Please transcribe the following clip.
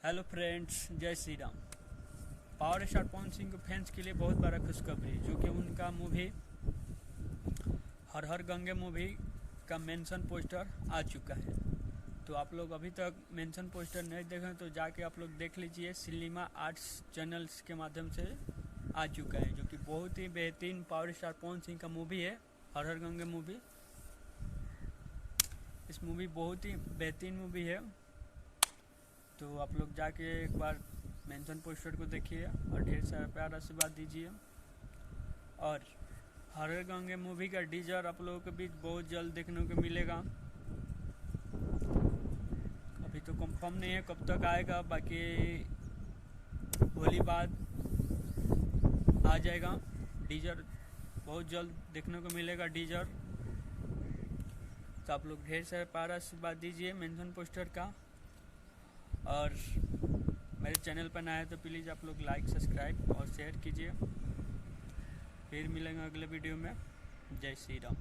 Hello friends, जय Shri Ram. Power star Pawan Singh के fans के लिए बहुत बड़ा खुशखबरी, जो कि उनका मूवी हर हर गंगे मूवी का मेंशन पोस्टर आ चुका है। तो आप लोग अभी तक मेंशन पोस्टर नहीं देखें तो जाके आप लोग देख लीजिए। सिनेमा आर्ट्स चैनल्स के माध्यम से आ चुका है, जो कि बहुत ही बेहतरीन पावर स्टार पवन सिंह का मूवी है, हर हर गंगे मूवी। इस मूवी बहुत ही बेहतरीन मूवी है, तो आप लोग जाके एक बार मेंशन पोस्टर को देखिए और ढेर सारा प्यार आशीर्वाद दीजिए। और हर हर गंगे मूवी का टीजर आप लोगों के बीच बहुत जल्द देखने को मिलेगा। अभी तो कंफर्म नहीं है कब तक आएगा, बाकी होली बाद आ जाएगा टीजर, बहुत जल्द देखने को मिलेगा टीजर। तो आप लोग ढेर सारा प्यार आशीर्वाद दीजिए मेंशन पोस्टर का। और मेरे चैनल पर नया है तो प्लीज़ आप लोग लाइक, सब्सक्राइब और शेयर कीजिए। फिर मिलेंगे अगले वीडियो में। जय श्री राम।